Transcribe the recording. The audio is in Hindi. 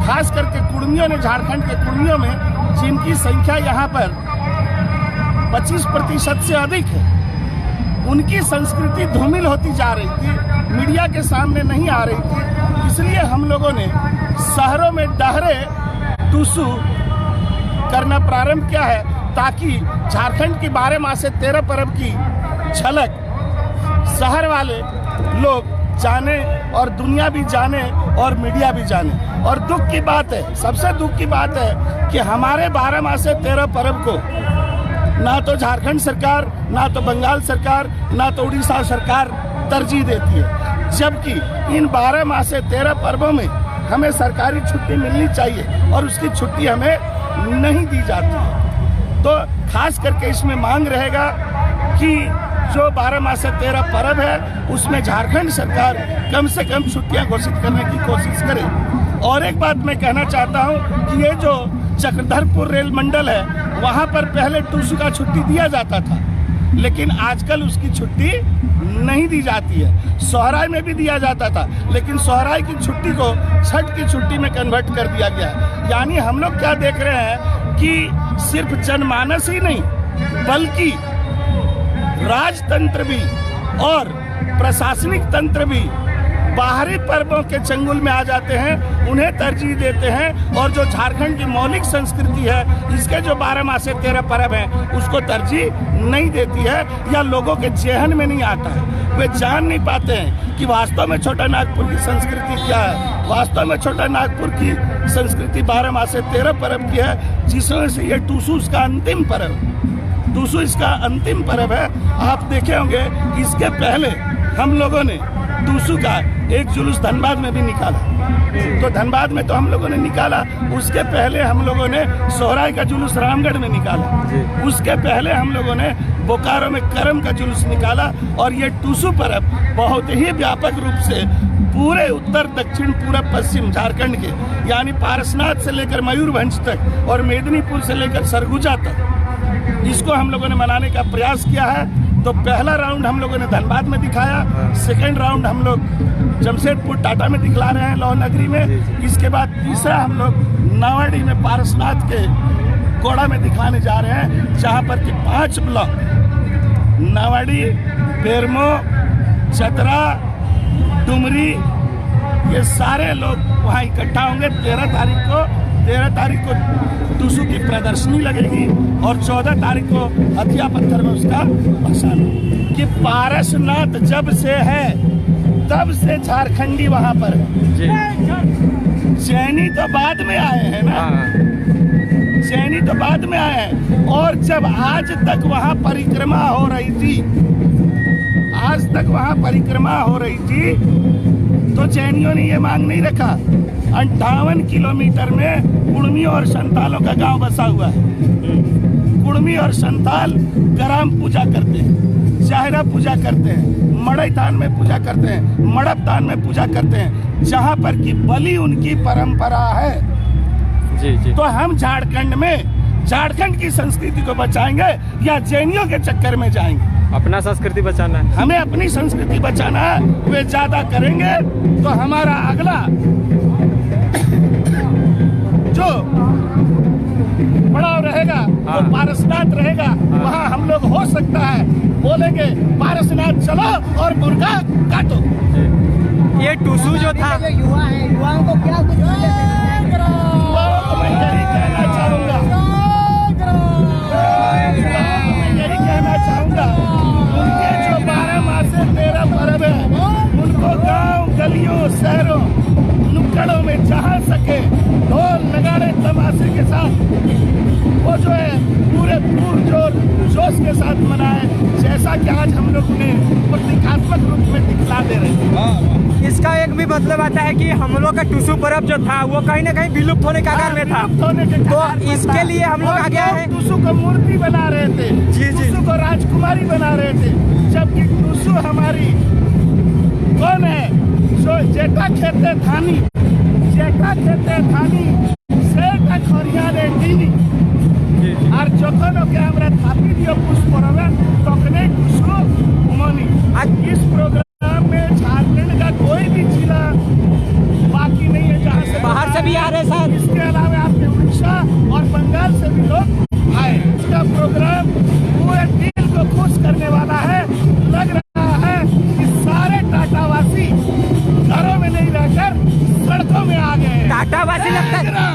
खास करके कुर्मियों ने, झारखंड के कुर्मियों में जिनकी संख्या यहाँ पर 25% से अधिक है, उनकी संस्कृति धूमिल होती जा रही थी, मीडिया के सामने नहीं आ रही थी। इसलिए हम लोगों ने शहरों में डहरे टूसू करना प्रारंभ किया है, ताकि झारखंड की 12 माह से 13 पर्व की झलक शहर वाले लोग जाने और दुनिया भी जाने और मीडिया भी जाने। और दुख की बात है, सबसे दुख की बात है कि हमारे 12 माह से 13 पर्व को ना तो झारखंड सरकार, ना तो बंगाल सरकार, ना तो उड़ीसा सरकार तरजीह देती है, जबकि इन 12 माह से 13 पर्वों में हमें सरकारी छुट्टी मिलनी चाहिए और उसकी छुट्टी हमें नहीं दी जाती है। तो खास करके इसमें मांग रहेगा कि जो 12 माह से 13 पर्व है उसमें झारखंड सरकार कम से कम छुट्टियां घोषित करने की कोशिश करे। और एक बात मैं कहना चाहता हूं कि ये जो चक्रधरपुर रेल मंडल है, वहां पर पहले टूसू का छुट्टी दिया जाता था, लेकिन आजकल उसकी छुट्टी नहीं दी जाती है। सोहराय में भी दिया जाता था, लेकिन सोहराय की छुट्टी को छठ की छुट्टी में कन्वर्ट कर दिया गया। यानी हम लोग क्या देख रहे हैं कि सिर्फ जनमानस ही नहीं, बल्कि राजतंत्र भी और प्रशासनिक तंत्र भी बाहरी पर्वों के चंगुल में आ जाते हैं, उन्हें तरजीह देते हैं, और जो झारखंड की मौलिक संस्कृति है, इसके जो 12 माह से 13 पर्व हैं, उसको तरजीह नहीं देती है या लोगों के जेहन में नहीं आता है। वे जान नहीं पाते हैं कि वास्तव में छोटा नागपुर की संस्कृति क्या है। वास्तव में छोटा नागपुर की संस्कृति 12 माह से 13 पर्व की है, जिसमें से ये टूसू इसका अंतिम पर्व, टूसू इसका अंतिम पर्व है। आप देखे होंगे इसके पहले हम लोगों ने टूसू का एक जुलूस धनबाद में भी निकाला, तो धनबाद में तो हम लोगों ने निकाला, उसके पहले हम लोगों ने सोहराय का जुलूस रामगढ़ में निकाला, उसके पहले हम लोगों ने बोकारो में करम का जुलूस निकाला। और ये टूसू पर्व बहुत ही व्यापक रूप से पूरे उत्तर, दक्षिण, पूरब, पश्चिम झारखंड के, यानी पारसनाथ से लेकर मयूरभंज तक और मेदिनीपुर से लेकर सरगुजा तक, इसको हम लोगों ने मनाने का प्रयास किया है। तो पहला राउंड हम लोगों ने धनबाद में दिखाया, सेकेंड राउंड हम लोग जमशेदपुर टाटा में दिखला रहे हैं, लौह नगरी में। इसके बाद तीसरा हम लोग नावाडी में पारसनाथ के कोड़ा में दिखाने जा रहे हैं, जहां पर कि 5 ब्लॉक नावाडी, बेरमो, चतरा, डुमरी, ये सारे लोग वहाँ इकट्ठा होंगे। 13 तारीख को टूसू की प्रदर्शनी लगेगी और 14 तारीख को हथिया पत्थर में उसका भाषण। कि पारसनाथ जब से है तब से झारखंडी वहाँ पर है। जैनी तो बाद में आए हैं ना, जैनी तो बाद में आए हैं। और जब आज तक वहाँ परिक्रमा हो रही थी, आज तक वहाँ परिक्रमा हो रही थी, तो जैनियों ने ये मांग नहीं रखा। 58 किलोमीटर में कुर्मी और संतालों का गांव बसा हुआ है। कुर्मी और संताल ग्राम पूजा करते हैं, जाहरा पूजा करते हैं, मड़ई दान में पूजा करते हैं, मड़प दान में पूजा करते हैं, जहां पर की बलि उनकी परंपरा है। जी। तो हम झारखंड में झारखंड की संस्कृति को बचाएंगे या जैनियों के चक्कर में जाएंगे? अपना संस्कृति बचाना है, हमें अपनी संस्कृति बचाना है। वे ज्यादा करेंगे तो हमारा अगला जो पड़ाव रहेगा वो पारसनाथ रहेगा। वहाँ हम लोग हो सकता है बोलेंगे पारसनाथ चलो और मुर्गा काटो। ये टूसू जो था, युवा है, युवाओं को क्या कुछ युवाओं को मैं यही कहना चाहूँगा, उनके जो 12 माह से 13 पर्व है, उनको गांव, गलियों, शहरों, नुक्कड़ों में जहाँ सके ढोल नगाड़े तमाशे के साथ वो जो है पूरे जोश के साथ मनाए, जैसा कि आज हम लोग उन्हें प्रतीकात्मक रूप में दिखला दे रहे हैं। इसका एक भी मतलब आता है कि हम लोग का टूसू पर्व जो था वो कहीं ना कहीं विलुप्त होने का कगार में था। तो इसके लिए हम लोग आगे आए हैं। टूसू को मूर्ति बना रहे थे, टूसू को राजकुमारी बना रहे थे, जबकि टूसू हमारी कौन है? जो जेठा खेते थानी, जेठा खेते थानी सेठा खरिया रे दीनी और जोखनो के हमरा थापी दियो पुष्प परवे तकने टूसू उमनी। आज इस प्रोग्राम में झारखंड का कोई भी जिला बाकी नहीं है जहाँ से बाहर से भी आ रहे हैं शायद। इसके अलावा आपके उड़ीसा और बंगाल से भी लोग आए। इसका प्रोग्राम पूरे दिल को खुश करने वाला है। लग रहा है कि सारे टाटावासी घरों में नहीं रहकर सड़कों में आ गए। टाटावासी लगता है